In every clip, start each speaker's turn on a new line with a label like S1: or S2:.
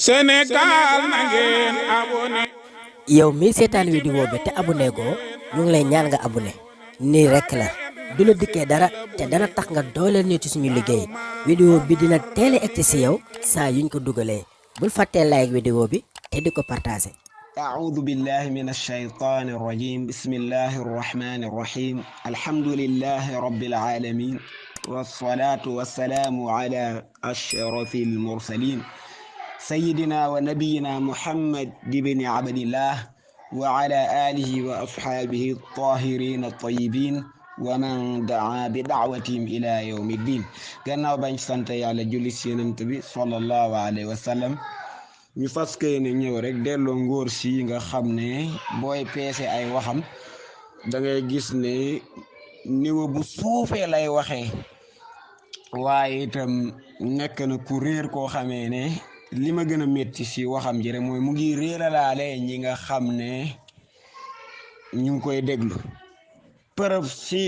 S1: Sénégal na ngeen abonné.
S2: yow mi seetaan vidéo bi te abonné goo ñu ngi lay ñaan nga abonné nii rekk la du la dikkee dara te dana tax nga dooleel ñu ci suñu liggéey vidéo bi dina teel a egg ci yow saa yuñ ko dugalee bul fàttee like vidéo bi te di ko partagé.
S3: أعوذ بالله من الشيطان الرجيم بسم الله الرحمن الرحيم الحمد لله رب العالمين والصلاة والسلام على أشرف المرسلين سيدنا ونبينا محمد بن عبد الله وعلى آله وأصحابه الطاهرين الطيبين ومن دعا بدعوتهم إلى يوم الدين gannaaw bañ sant Yàlla julli ci Yonent bi sallallahu alayhi wa sallam ñu fas yéene ñëw rek delloo ngóor si nga xam ne booy peese ay waxam da ngay gis ne niveau bu suufee lay waxee waaye itam nekk na ku réer koo xamee ne li ma gën a métti si waxam ji rek mooy mu ngi réeralaale ñi nga xam ne ñu ngi koy déglu preuve si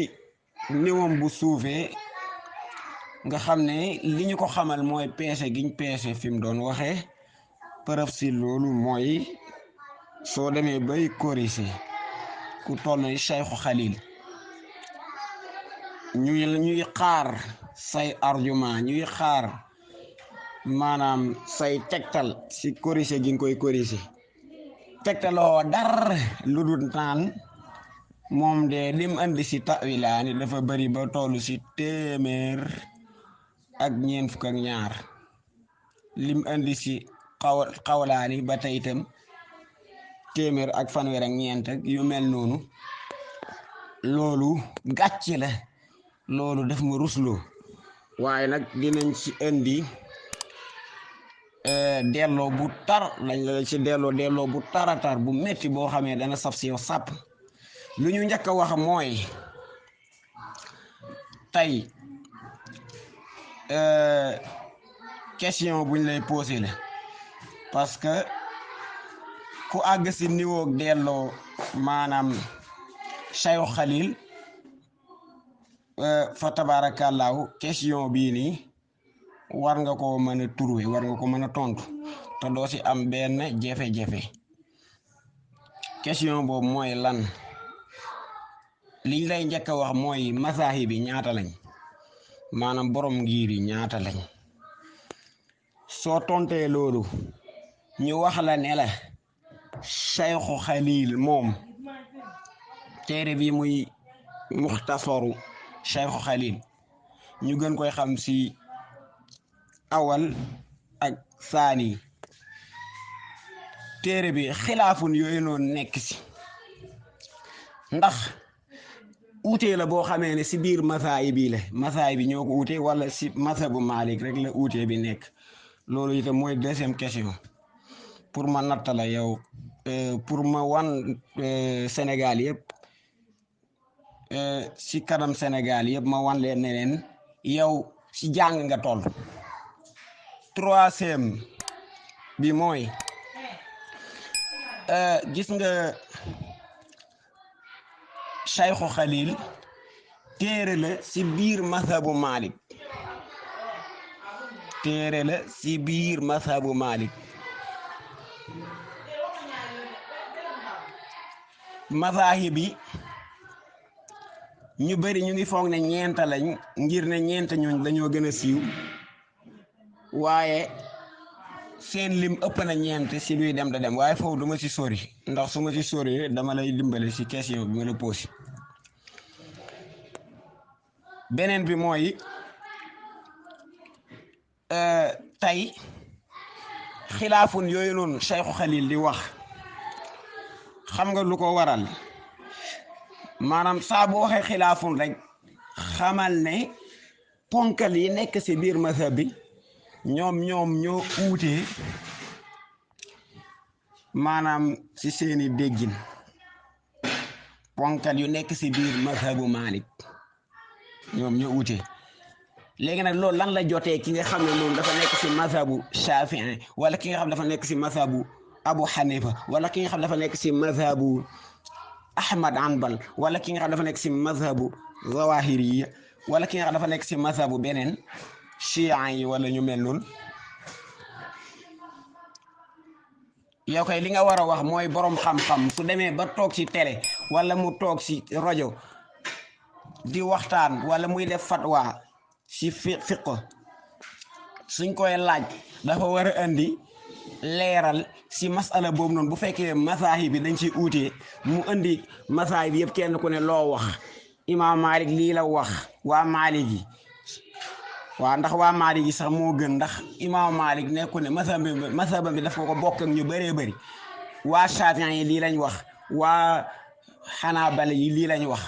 S3: niwam bu suufee nga xam ne li ñu ko xamal mooy peese giñ peese fi mu doon waxee preuve si loolu mooy soo demee bay corriger ku toll ni Cheikhu Khalil ñuy xaar say argument ñuy xaar maanaam say tegtal si corriger gi nga koy corriger tegtaloo dara lu dul naan moom de lim andi si tawilaani dafa bari ba toll si téeméer ak ñeent fukk ak ñaar lim andi si xawlaani ba tey itam téeméer ak fanweer ak ñeent ak yu mel noonu loolu gàcce la loolu daf ma rusloo waaye nag dinañ ci indi delloo bu tar lañ la ci delloo bu taratar bu metti boo xamee dana saf si yow sàpp lu ñu njëkk a wax mooy tey question buñ lay posé la parce que ku àgg si niveau delloo maanaam Cheikh Khalil fa tabaarakallaahu question bii nii war nga ko mën a trouver war nga ko mën a tontu te doo si am benn jafe-jafe question boobu mooy lan liñ lay njëkk a wax mooy mazahib bi ñaata lañ maanaam borom ngir yi ñaata lañ soo tontee loolu ñu wax la ne la Cheikhu Khalil moom téere bi muy muxtasaru Cheikhu Khalil ñu gën koy xam si awal ak saani téere bi xilaafun yooyu noonu nekk si ndax uutee la boo xamee ne si biir masaay bi la masaay bi ñoo ko uute wala si masabu Malik rek la uutee bi nekk loolu itam mooy deuxième question pour ma natta la yow pour ma wan Sénégal yëpp si kanam Sénégal yëpp ma wan leen ne leen yow si jàng nga toll troisième bi mooy gis nga Cheikhu Khalil téere la si biir mazhabu Malik téere la si biir mazhabu Malik mazahib bi ñu bari ñu ngi foog ne ñeenta lañ ngir ne ñeenta ñooñ dañoo gën a siiw waaye seen lim ëpp na ñeent si luy dem da dem waaye foofu duma si sori ndax su ma si sori dama lay dimbale si question bi ma la posé beneen bi mooy tey xilaafun yooyu noonu Cheikhu Khalil di wax xam nga lu ko waral maanaam saa bu waxee xilaafun rek xamal ne ponkal yi nekk si biir mazhab bi ñoom ñoo uutee maanaam si seeni déggin ponkal yu nekk si biir mazhabu Malik ñoom ñoo uutee léegi nag loolu lan la jotee ki nga xam ne moom dafa nekk si mazhabu Shafii wala ki nga xam dafa nekk si mazhabu Abu Hanifa wala ki nga xam dafa nekk si mazhabu Ahmad Hanbal wala ki nga xam dafa nekk si mazhabu Zawahiriya wala ki nga xam dafa nekk si mazhabu beneen Chia yi wala ñu mel noonu yow kay li nga war a wax mooy borom xam-xam su demee ba toog ci télé wala mu toog ci rajo di waxtaan wala muy def fatwa ci fiq suñ koy laaj dafa war a indi leeral ci masala boobu noonu bu fekkee masaahib bi dañ ci uutee mu indi masaahib bi yëpp kenn ku ne loo wax imaam Malik lii la wax waa Malik yi waaw ndax waa Malik yi sax moo gën ndax imaam Malik nekku ne masaba bi dafa ko bokk ak ñu bëree bëri waa Shafi'i yi lii lañ wax waa Hanabala yi lii lañ wax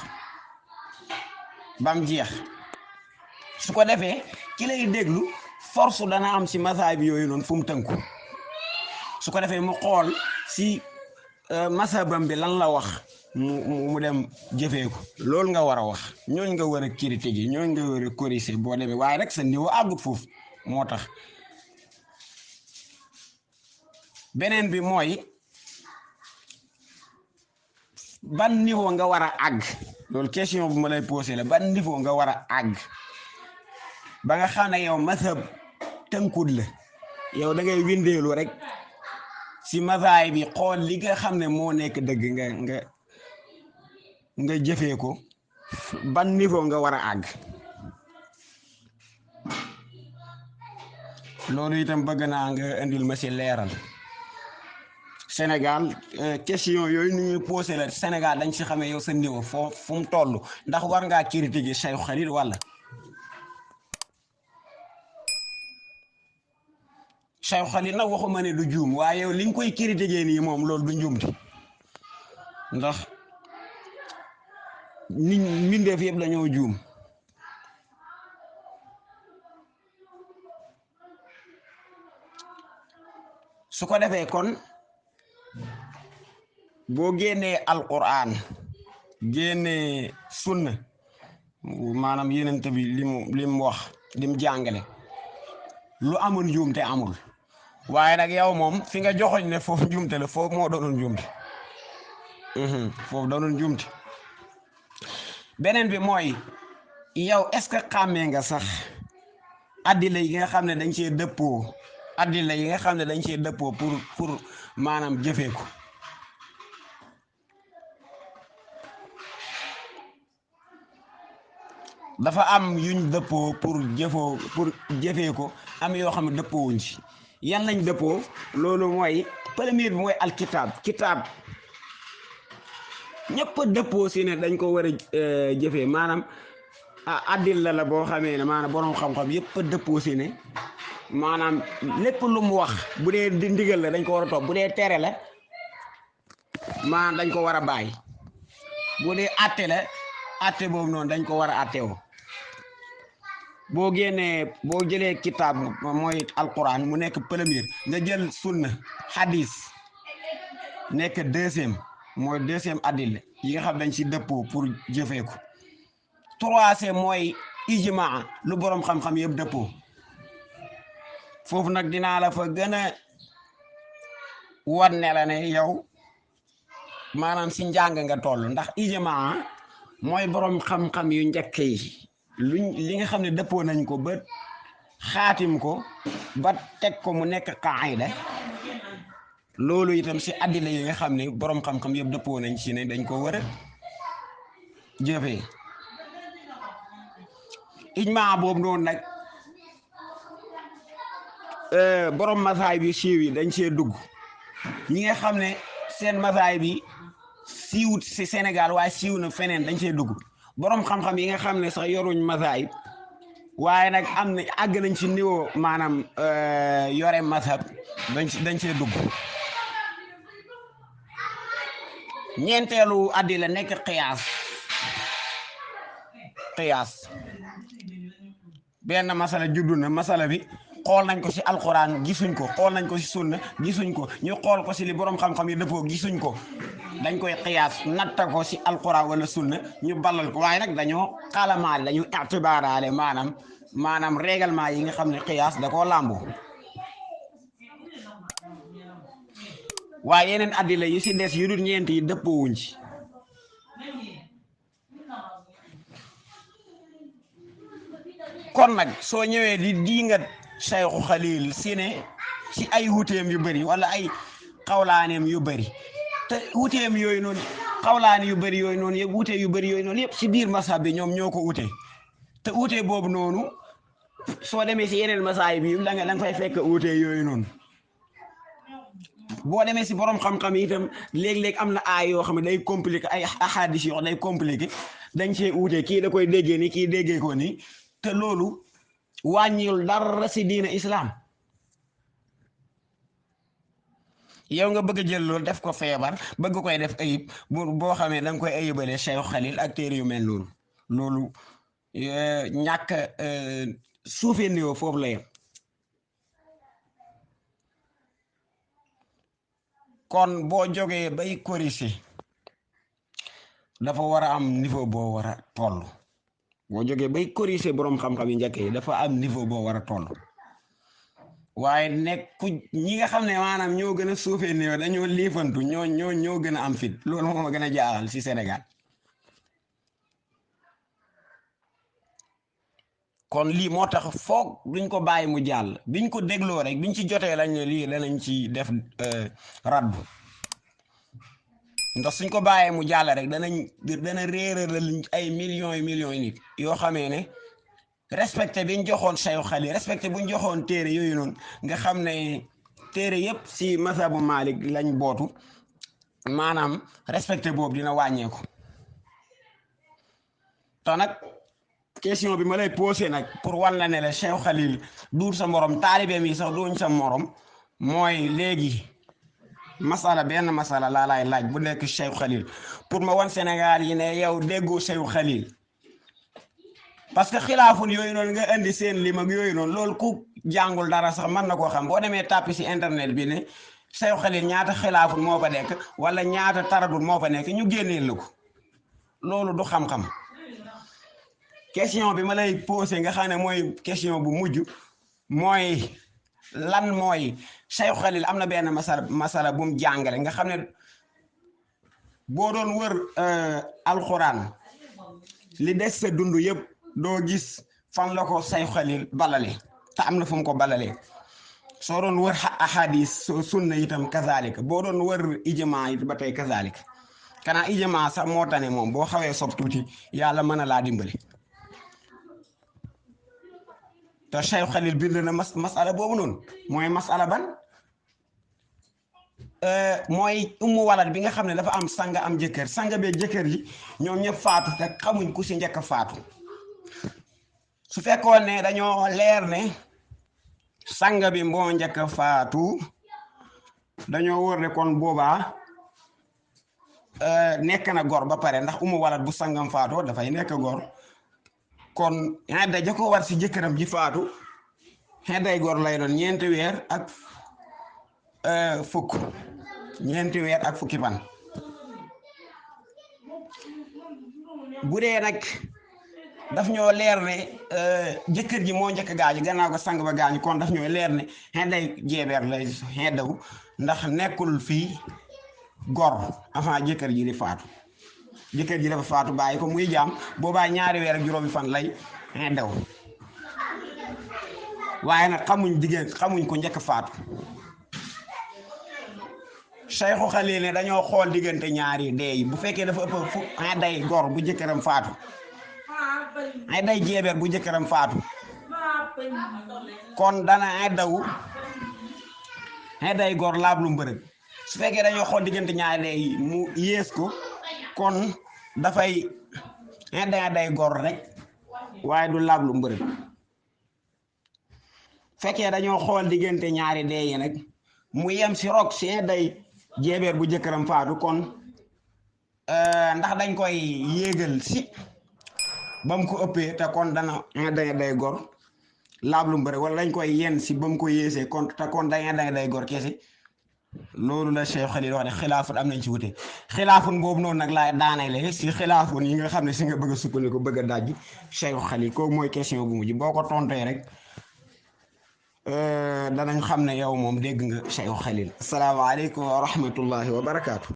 S3: bam jeex su ko defee ki lay déglu force dana am ci masaba bi yooyu noonu fu mu tënku su ko defee mu xool ci masabam bi lan la wax mu dem jëfee ko loolu nga war a wax ñooñ nga war a critiquer yi ñooñ nga war a corriger boo demee waaye rek sa niveau àggut foofu moo tax beneen bi mooy ban niveau nga war a àgg loolu question bu ma lay posé la ban niveau nga war a àgg ba nga xam ne yow masab tënkut la yow da ngay windeelu rek ci masaay bi xool li nga xam ne moo nekk dëgg nga jëfee ko ban niveau nga war a àgg loolu itam bëgg naa nga indil ma ci leeral Sénégal question yooyu ni ñuy posé la Sénégal dañ ci xamee yow sa niveau foofu fu mu toll ndax war ngaa critiquer Cheikh Khalil wala Cheikh Khalil nag waxuma ne du juum waaye yow li nga koy critiquer nii moom loolu du njuumte ndax nit mbindeef yëpp dañoo juum su ko defee kon boo génnee alquran génnee sunna maanaam yenente bi lim wax lim jàngale lu amul njuumte amul waaye nag yow moom fi nga joxoñ ne foofu njuumte la foofu moo doonoon njuumte foofu doonoon njuumte beneen bi mooy yow est-ce que xàmmee nga sax addila yi nga xam ne dañ cee dëppoo addila yi nga xam ne dañ cee dëppoo pour maanaam jëfee ko dafa am yuñ dëppoo pour jëfee ko am yoo xam ne dëppoo wuñ ci yan lañ dëppoo loolu mooy premier bi mooy kitaab ñëpp a dëppoo si ne dañ ko war a jëfee maanaam addil la boo xamee ne maanaam borom xam-xam yëpp a dëppoo si ne maanaam lépp lu mu wax bu dee di ndigal la dañ ko war a topp bu dee tere la maanaam dañ ko war a bàyyi bu dee atte la atte boobu noonu dañ ko war a attewoo boo génnee boo jëlee kitaab mooy alquran mu nekk premier nga jël sunna hadis nekk deuxième mooy deuxième adil yi nga xam dañ ci dëppoo pour jëfee ko troisième mooy ijmaa lu boroom xam-xam yëpp dëppoo foofu nag dinaa la fa gën a wan ne la ne yow maanaam ci njàng nga toll ndax ijmaa mooy boroom xam-xam yu njëkk yi li nga xam ne dëppoo nañ ko ba xaatim ko ba teg ko mu nekk qaayda loolu itam ci addila yi nga xam ne boroom xam-xam yëpp dëppoo nañ ci ne dañ ko war a jëfee ijmaa boobu noonu nag boroom masaay bi siiw yi dañ see dugg ñi nga xam ne seen masaay bi siiwut ci Sénégal waaye siiw na feneen dañ see dugg boroom xam-xam yi nga xam ne sax yoruñ masaay waaye nag am na àgg nañ ci niveau maanaam yore mazhab dañ see dugg ñeenteelu addi la nekk qiyaas benn masala juddu na masala bi xool nañ ko ci alquran gisuñ ko xool nañ ko ci sunna gisuñ ko ñu xool ko ci li boroom xam-xam yi dëppoo gisuñ ko dañ koy qiyaas natta ko ci alquran wala sunna ñu ballal ko waaye nag dañoo xalamaale dañu itibaaraale maanaam règlement yi nga xam ne qiyaas da koo làmbu waaye yeneen addila yu ci des yu dul ñeent yi dëppoowuñ ci kon nag soo ñëwee di diingat Cheikh Khalil si ne ci ay wuteem yu bëri wala ay xawlaaneem yu bëri te wuteem yooyu noonu xawlaane yu bëri yooyu noonu yëpp wute yu bëri yooyu noonu yëpp si biir masab bi ñoom ñoo ko wute te wute boobu noonu soo demee si yeneen masaay bi da nga fay fekk wute yooyu noonu boo demee si borom xam-xam yi itam léeg-léeg am na aay yoo xam ne day compliqué ay ahadis yoo day compliqué dañ cee wute kii da koy déggee ni kii déggee ko ni te loolu wàññiwul dara si diina islam yow nga bëgg a jël loolu def ko feebar bëgg koy def ayib boo xamee da nga koy ayibalee Cheikh Khalil ak téere yu mel noonu loolu ñàkk suufee niveau foofu la yem kon boo jógee bay corriger dafa war a am niveau boo war a toll boo jógee bay corriger boroom xam-xam yi njëkk yi dafa am niveau boo war a toll waaye nekku ñi nga xam ne maanaam ñoo gën a suufee niveau dañoo liifantu ñoo gën a am fit loolu moo ma gën a jaaxal ci Sénégal kon lii moo tax foog duñ ko bàyyi mu jàll biñ ko dégloo rek biñ ci jotee lañ ne lii danañ ci def raddu ndax suñ ko bàyyee mu jàll rek dana réeral ay millions yi nit yoo xamee ne respecté biñ joxoon Cheikh Khalil respecté buñ joxoon téere yooyu noonu nga xam ne téere yëpp si mazhabu Malik lañ bootu maanaam respecté boobu dina wàññeeku te nag question bi ma lay posé nag pour wan la ne la Cheikh Khalil duur sa morom taalibe mi sax duñ sa morom mooy léegi benn masala laa lay laaj bu nekk Cheikh Khalil pour ma wan Sénégal yi ne yow déggoo Cheikh Khalil parce que xilaafun yooyu noonu nga indi seen lim ak yooyu noonu loolu ku jàngul dara sax mën na koo xam boo demee tàppi si internet bi ne Cheikh Khalil ñaata xilaafun moo fa nekk wala ñaata taradul moo fa nekk ñu génneel la ko loolu du xam-xam question bi ma lay posé nga xam ne mooy question bu mujj mooy lan mooy Cheikh Khalil am na benn masala bu mu jàngale nga xam ne boo doon wër alxuraan li des sa dund yëpp doo gis fan la ko Cheikh Khalil balale te am na fu mu ko balalee soo doon wër ahadis sunna itam kazalika boo doon wër ijma it ba tey kazalika kanaa ijma sax moo tane moom boo xawee sob tuuti yàlla mën a laa dimbali te Cheikh Khalil bind na masala boobu noonu mooy masala ban mooy walad bi nga xam ne dafa am sanga am jëkkër sanga bee jëkkër yi ñoom ñëpp faatu te xamuñ ku si njëkk a faatu su fekkoon ne dañoo leer ne sanga bi moo njëkk a faatu dañoo wóor ne kon boobaa nekk na gor ba pare ndax walad bu sangam faatoo dafay nekk gor kon xedda ja ko war si jëkkëram ji faatu xedday gor lay doon ñeenti weer ak fukki fan bu dee nag daf ñoo leer ne jëkkër ji moo njëkk gaañu gannaaw ko sang ba gaañu kon daf ñoo leer ne xedday jeebeer lay xeddaw ndax nekkul fii gor avant jëkkër ji di faatu jëkkër ji dafa faatu bàyyi ko muy jaam boobaa 2 weer ak juróomi fan lay xeddaw waaye nag xamuñ ko njëkk faatu Cheikh Khalil ne dañoo xool diggante ñaari dee yi bu fekkee dafa ëpp fu day gor bu jëkkëram faatu day jeebeer bu jëkkëram faatu kon dana day gor laab lu mbërëg su fekkee dañoo xool diggante ñaari dee yi mu yées ko kon dafay day gor rek waaye du laab lu mbërëg fekkee dañoo xool diggante ñaari dee yi nag mu yem si rok si day jeebeer bu jëkkëram faatu kon ndax dañ koy yéegal si ba mu ko ëppee te kon dana day gor laab lu mbërëg wala dañ koy yenn si ba mu ko yéesee kon te kon day gor kese loolu la Cheikh Khalil wax ne xilaafun am nañ ci wute xilaafun boobu noonu nag laa daanale si xilaafun yi nga xam ne si nga bëgg a sukkandiku bëgg a dajji Cheikh Khalil kooku mooy question bu mujj boo ko tontee rek danañ xam ne yow moom dégg nga Cheikh Khalil asalaamaaleykum wa rahmatullahi wa barakaatu.